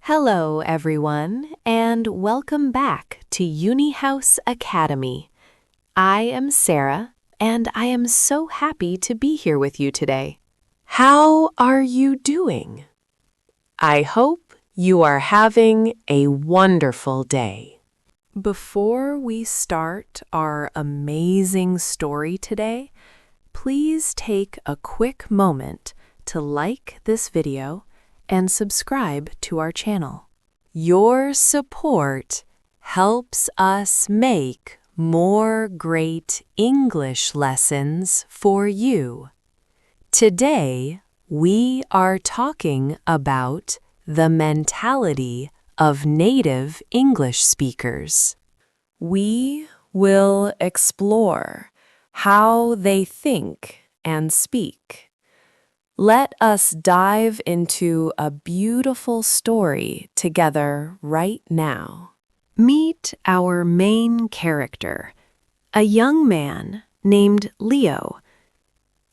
Hello, everyone, and welcome back to UniHouse Academy. I am Sarah, and I am so happy to be here with you today. How are you doing? I hope you are having a wonderful day. Before we start our amazing story today, please take a quick moment to like this video and subscribe to our channel. Your support helps us make more great English lessons for you. Today, we are talking about the mentality of native English speakers. We will explore how they think and speak. Let us dive into a beautiful story together right now. Meet our main character, a young man named Leo.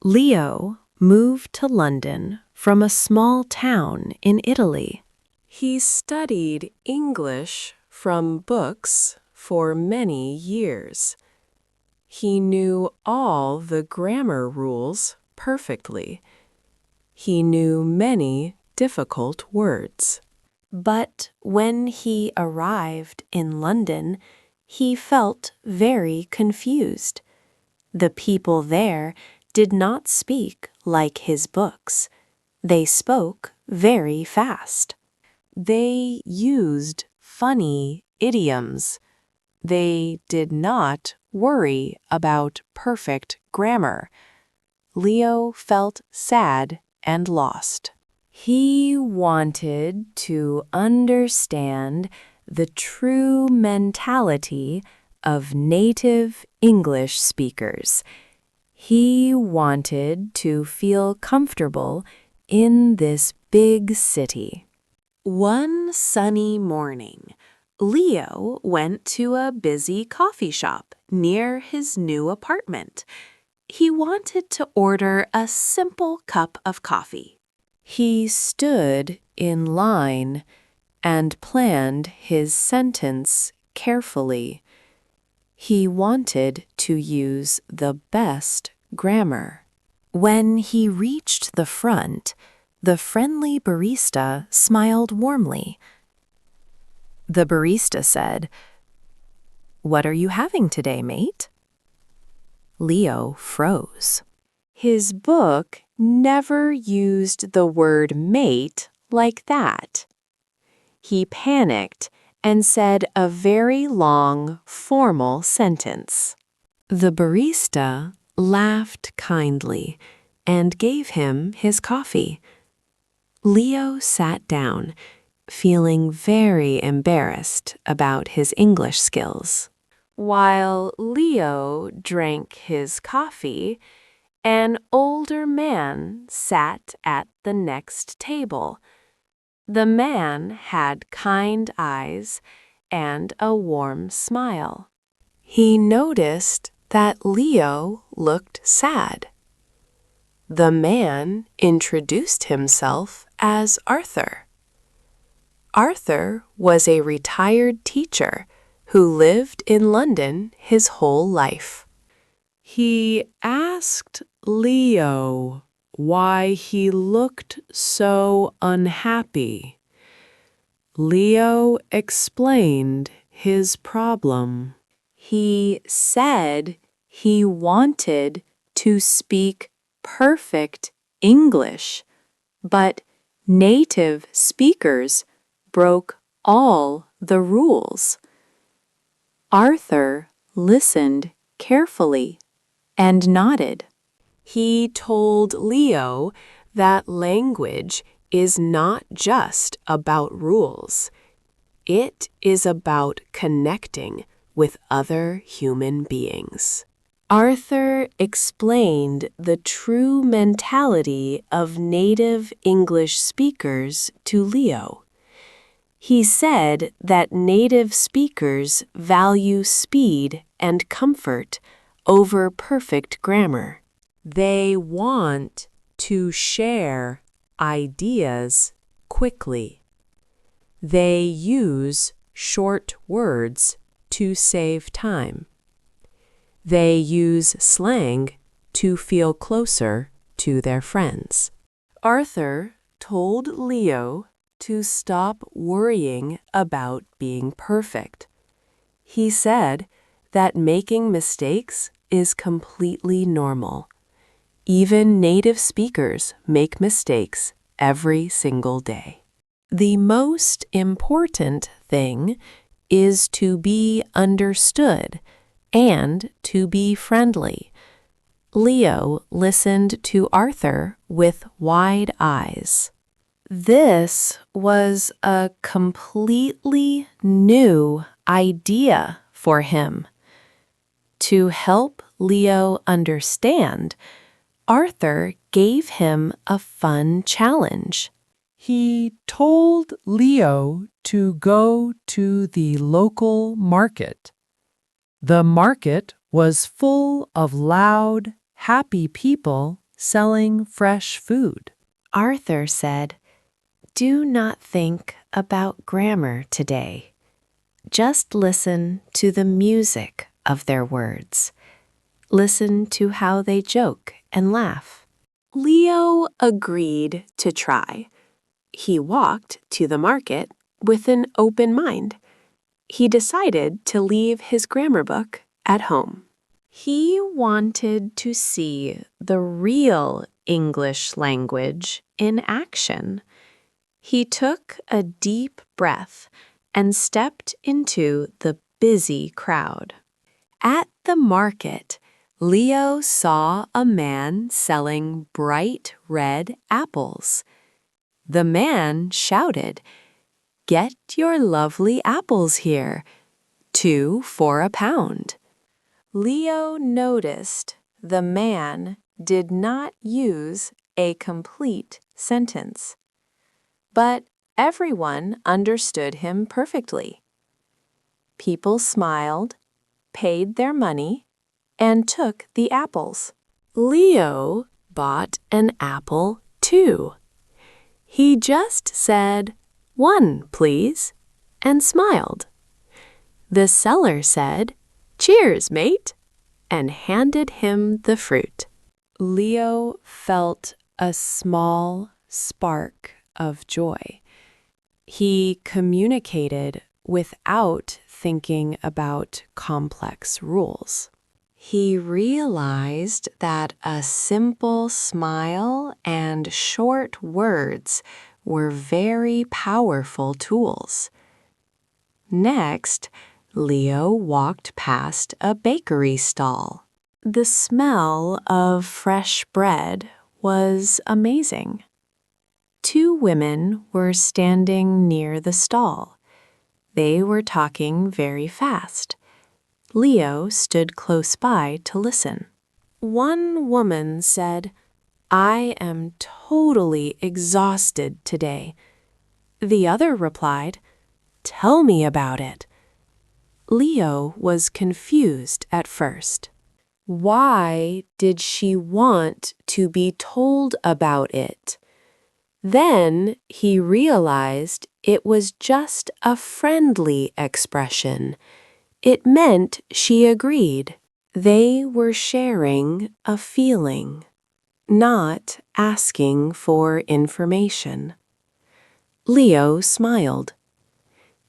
Leo moved to London from a small town in Italy. He studied English from books for many years. He knew all the grammar rules perfectly. He knew many difficult words. But when he arrived in London, he felt very confused. The people there did not speak like his books. They spoke very fast. They used funny idioms. They did not worry about perfect grammar. Leo felt sad and lost. He wanted to understand the true mentality of native English speakers. He wanted to feel comfortable in this big city. One sunny morning, Leo went to a busy coffee shop near his new apartment. He wanted to order a simple cup of coffee. He stood in line and planned his sentence carefully. He wanted to use the best grammar. When he reached the front, the friendly barista smiled warmly. The barista said, "What are you having today, mate?" Leo froze. His book never used the word mate like that. He panicked and said a very long, formal sentence. The barista laughed kindly and gave him his coffee. Leo sat down, feeling very embarrassed about his English skills. While Leo drank his coffee, an older man sat at the next table. The man had kind eyes and a warm smile. He noticed that Leo looked sad. The man introduced himself as Arthur. Arthur was a retired teacher who lived in London his whole life. He asked Leo why he looked so unhappy. Leo explained his problem. He said he wanted to speak perfect English, but native speakers broke all the rules. Arthur listened carefully and nodded. He told Leo that language is not just about rules. It is about connecting with other human beings. Arthur explained the true mentality of native English speakers to Leo. He said that native speakers value speed and comfort over perfect grammar. They want to share ideas quickly. They use short words to save time. They use slang to feel closer to their friends. Arthur told Leo to stop worrying about being perfect. He said that making mistakes is completely normal. Even native speakers make mistakes every single day. The most important thing is to be understood and to be friendly. Leo listened to Arthur with wide eyes. This was a completely new idea for him. To help Leo understand, Arthur gave him a fun challenge. He told Leo to go to the local market. The market was full of loud, happy people selling fresh food. Arthur said, "Do not think about grammar today. Just listen to the music of their words. Listen to how they joke and laugh." Leo agreed to try. He walked to the market with an open mind. He decided to leave his grammar book at home. He wanted to see the real English language in action. He took a deep breath and stepped into the busy crowd. At the market, Leo saw a man selling bright red apples. The man shouted, "Get your lovely apples here, 2 for a pound." Leo noticed the man did not use a complete sentence, but everyone understood him perfectly. People smiled, paid their money, and took the apples. Leo bought an apple too. He just said, "1, please," and smiled. The seller said, "Cheers, mate," and handed him the fruit. Leo felt a small spark of joy. He communicated without thinking about complex rules. He realized that a simple smile and short words were very powerful tools. Next, Leo walked past a bakery stall. The smell of fresh bread was amazing. 2 women were standing near the stall. They were talking very fast. Leo stood close by to listen. One woman said, "I am totally exhausted today." The other replied, "Tell me about it." Leo was confused at first. Why did she want to be told about it? Then he realized it was just a friendly expression. It meant she agreed. They were sharing a feeling, not asking for information. Leo smiled.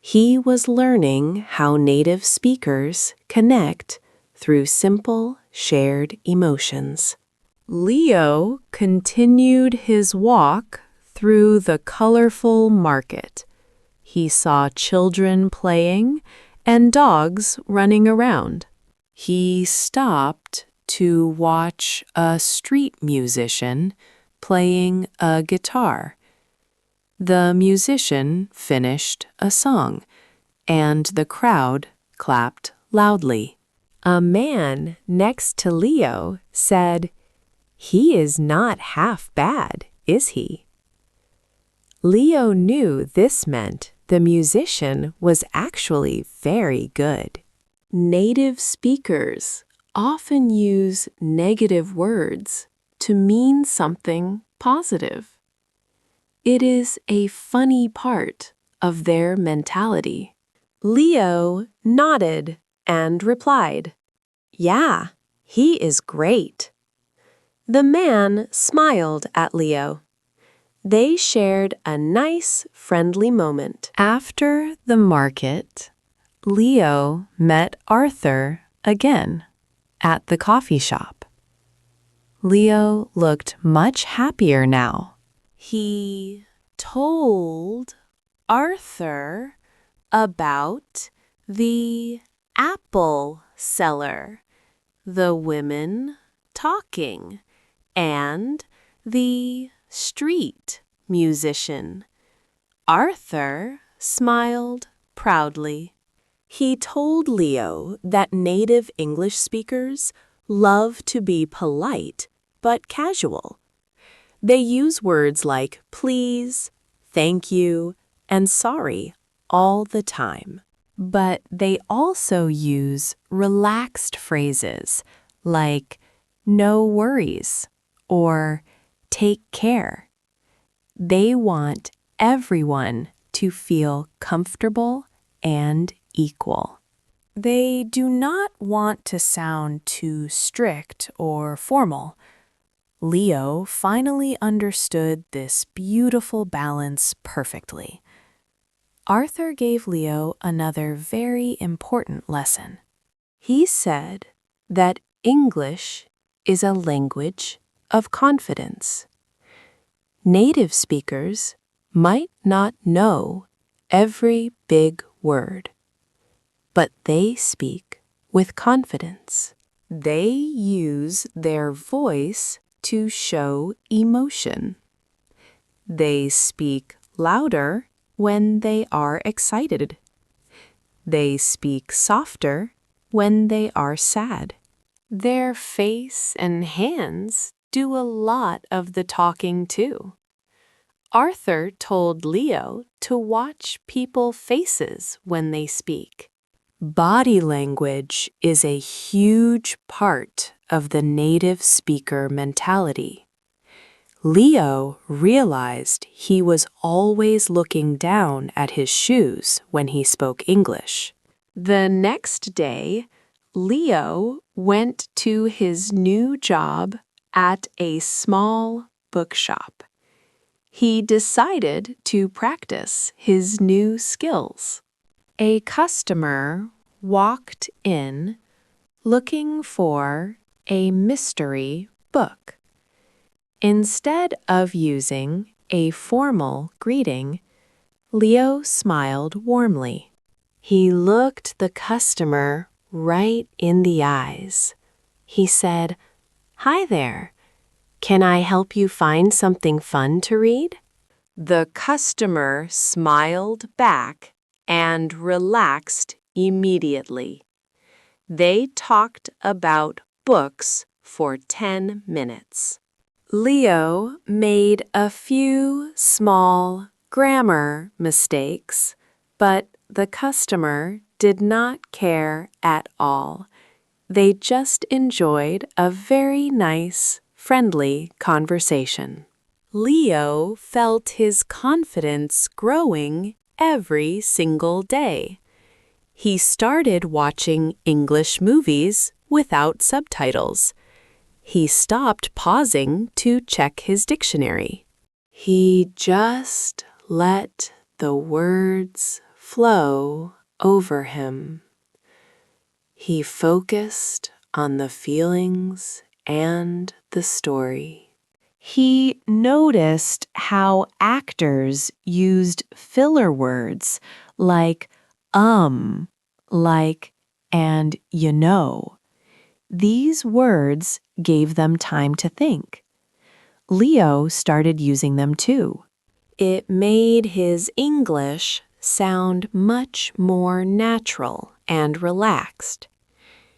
He was learning how native speakers connect through simple, shared emotions. Leo continued his walk through the colorful market. He saw children playing and dogs running around. He stopped to watch a street musician playing a guitar. The musician finished a song, and the crowd clapped loudly. A man next to Leo said, "He is not half bad, is he?" Leo knew this meant the musician was actually very good. Native speakers often use negative words to mean something positive. It is a funny part of their mentality. Leo nodded and replied, "Yeah, he is great." The man smiled at Leo. They shared a nice, friendly moment. After the market, Leo met Arthur again at the coffee shop. Leo looked much happier now. He told Arthur about the apple seller, the women talking, and the street musician. Arthur smiled proudly. He told Leo that native English speakers love to be polite but casual. They use words like please, thank you, and sorry all the time. But they also use relaxed phrases like no worries or take care. They want everyone to feel comfortable and equal. They do not want to sound too strict or formal. Leo finally understood this beautiful balance perfectly. Arthur gave Leo another very important lesson. He said that English is a language of confidence. Native speakers might not know every big word, but they speak with confidence. They use their voice to show emotion. They speak louder when they are excited. They speak softer when they are sad. Their face and hands do a lot of the talking too. Arthur told Leo to watch people's faces when they speak. Body language is a huge part of the native speaker mentality. Leo realized he was always looking down at his shoes when he spoke English. The next day, Leo went to his new job at a small bookshop. He decided to practice his new skills. A customer walked in looking for a mystery book. Instead of using a formal greeting, Leo smiled warmly. He looked the customer right in the eyes. He said, "Hi there. Can I help you find something fun to read?" The customer smiled back and relaxed immediately. They talked about books for 10 minutes. Leo made a few small grammar mistakes, but the customer did not care at all. They just enjoyed a very nice, friendly conversation. Leo felt his confidence growing every single day. He started watching English movies without subtitles. He stopped pausing to check his dictionary. He just let the words flow over him. He focused on the feelings and the story. He noticed how actors used filler words like like, and you know. These words gave them time to think. Leo started using them too. It made his English sound much more natural and relaxed.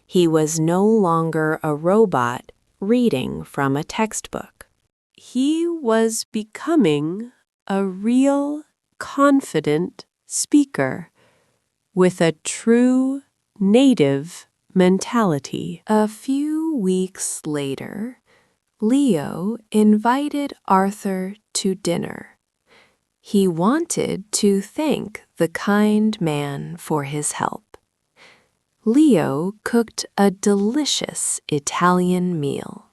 He was no longer a robot reading from a textbook. He was becoming a real, confident speaker with a true native mentality. A few weeks later, Leo invited Arthur to dinner. He wanted to thank the kind man for his help. Leo cooked a delicious Italian meal.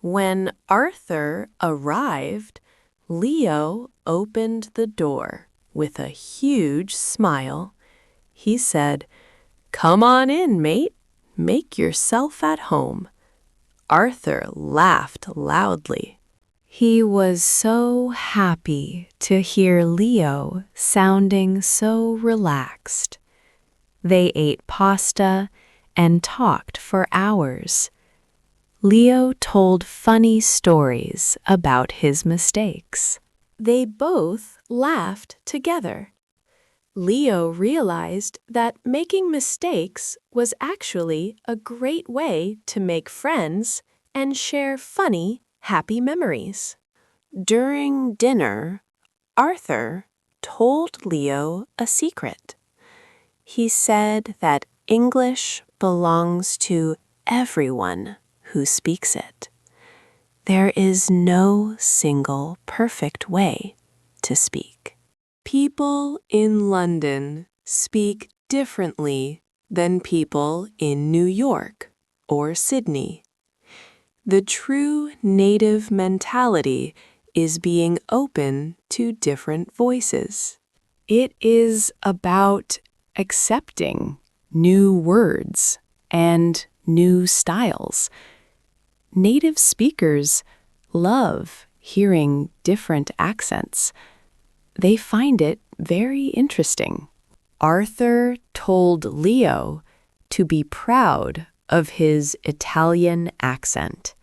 When Arthur arrived, Leo opened the door with a huge smile. He said, "Come on in, mate. Make yourself at home." Arthur laughed loudly. He was so happy to hear Leo sounding so relaxed. They ate pasta and talked for hours. Leo told funny stories about his mistakes. They both laughed together. Leo realized that making mistakes was actually a great way to make friends and share funny, happy memories. During dinner, Arthur told Leo a secret. He said that English belongs to everyone who speaks it. There is no single perfect way to speak. People in London speak differently than people in New York or Sydney. The true native mentality is being open to different voices. It is about accepting new words and new styles. Native speakers love hearing different accents. They find it very interesting. Arthur told Leo to be proud of his Italian accent.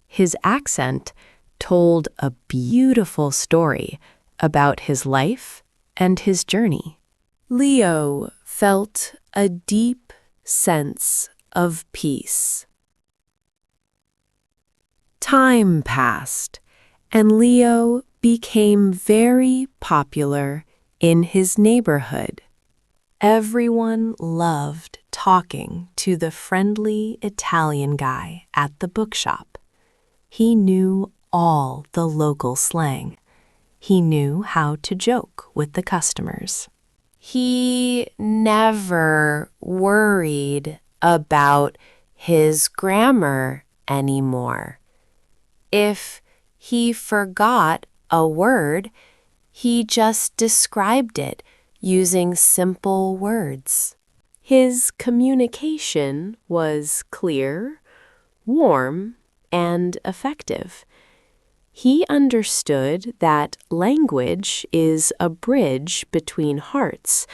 His accent told a beautiful story about his life and his journey. Leo felt a deep sense of peace. Time passed, and Leo became very popular in his neighborhood. Everyone loved talking to the friendly Italian guy at the bookshop. He knew all the local slang. He knew how to joke with the customers. He never worried about his grammar anymore. If he forgot a word, he just described it using simple words. His communication was clear, warm, and effective. He understood that language is a bridge between hearts,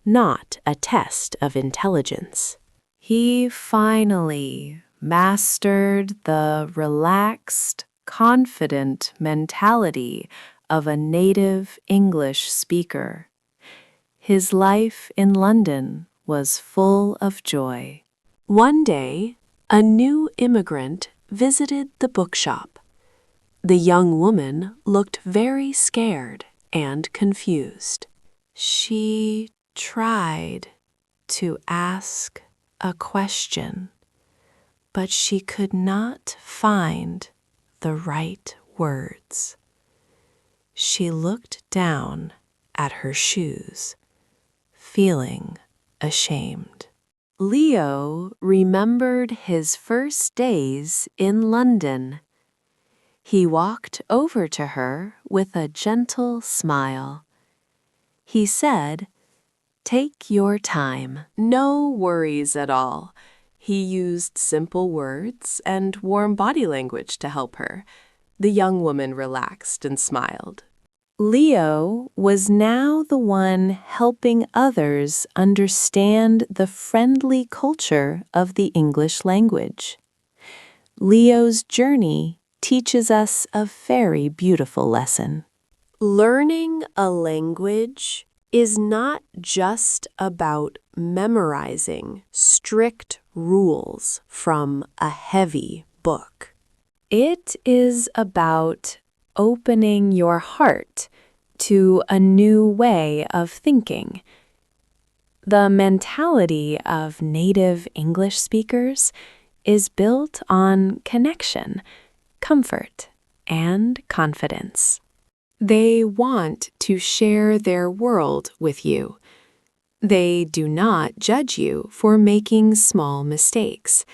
not a test of intelligence. He finally mastered the relaxed, confident mentality of a native English speaker. His life in London was full of joy. One day, a new immigrant visited the bookshop. The young woman looked very scared and confused. She tried to ask a question, but she could not find the right words. She looked down at her shoes, feeling ashamed. Leo remembered his first days in London. He walked over to her with a gentle smile. He said, "Take your time, no worries at all." He used simple words and warm body language to help her. The young woman relaxed and smiled. Leo was now the one helping others understand the friendly culture of the English language. Leo's journey teaches us a very beautiful lesson. Learning a language is not just about memorizing strict rules from a heavy book. It is about opening your heart to a new way of thinking. The mentality of native English speakers is built on connection, comfort, and confidence. They want to share their world with you. They do not judge you for making small mistakes.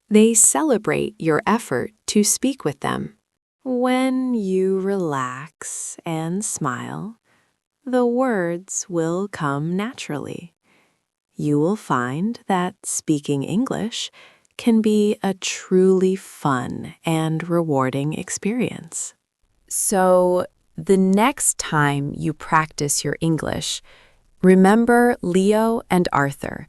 They celebrate your effort to speak with them. When you relax and smile, the words will come naturally. You will find that speaking English can be a truly fun and rewarding experience. So, the next time you practice your English, remember Leo and Arthur.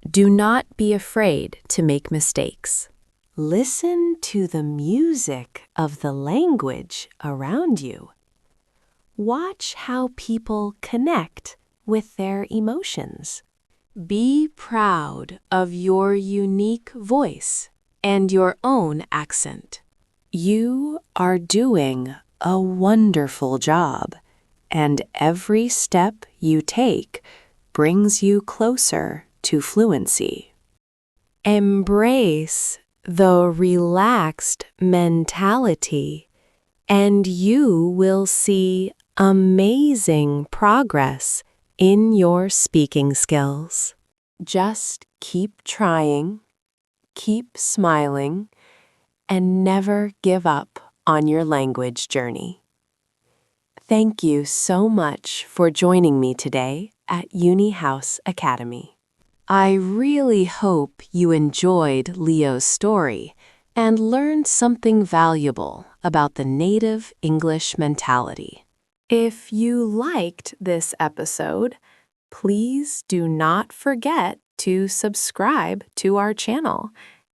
Do not be afraid to make mistakes. Listen to the music of the language around you. Watch how people connect with their emotions. Be proud of your unique voice and your own accent. You are doing a wonderful job, and every step you take brings you closer to fluency. Embrace the relaxed mentality, and you will see amazing progress in your speaking skills. Just keep trying, keep smiling, and never give up on your language journey. Thank you so much for joining me today at UniHouse Academy. I really hope you enjoyed Leo's story and learned something valuable about the native English mentality. If you liked this episode, please do not forget to subscribe to our channel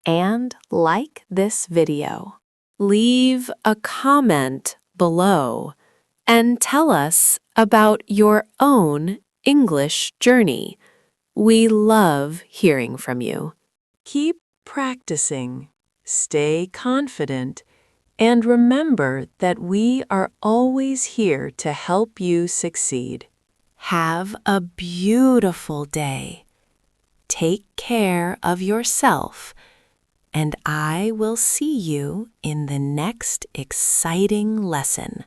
and like this video. Leave a comment below and tell us about your own English journey. We love hearing from you. Keep practicing, stay confident, and remember that we are always here to help you succeed. Have a beautiful day. Take care of yourself, and I will see you in the next exciting lesson.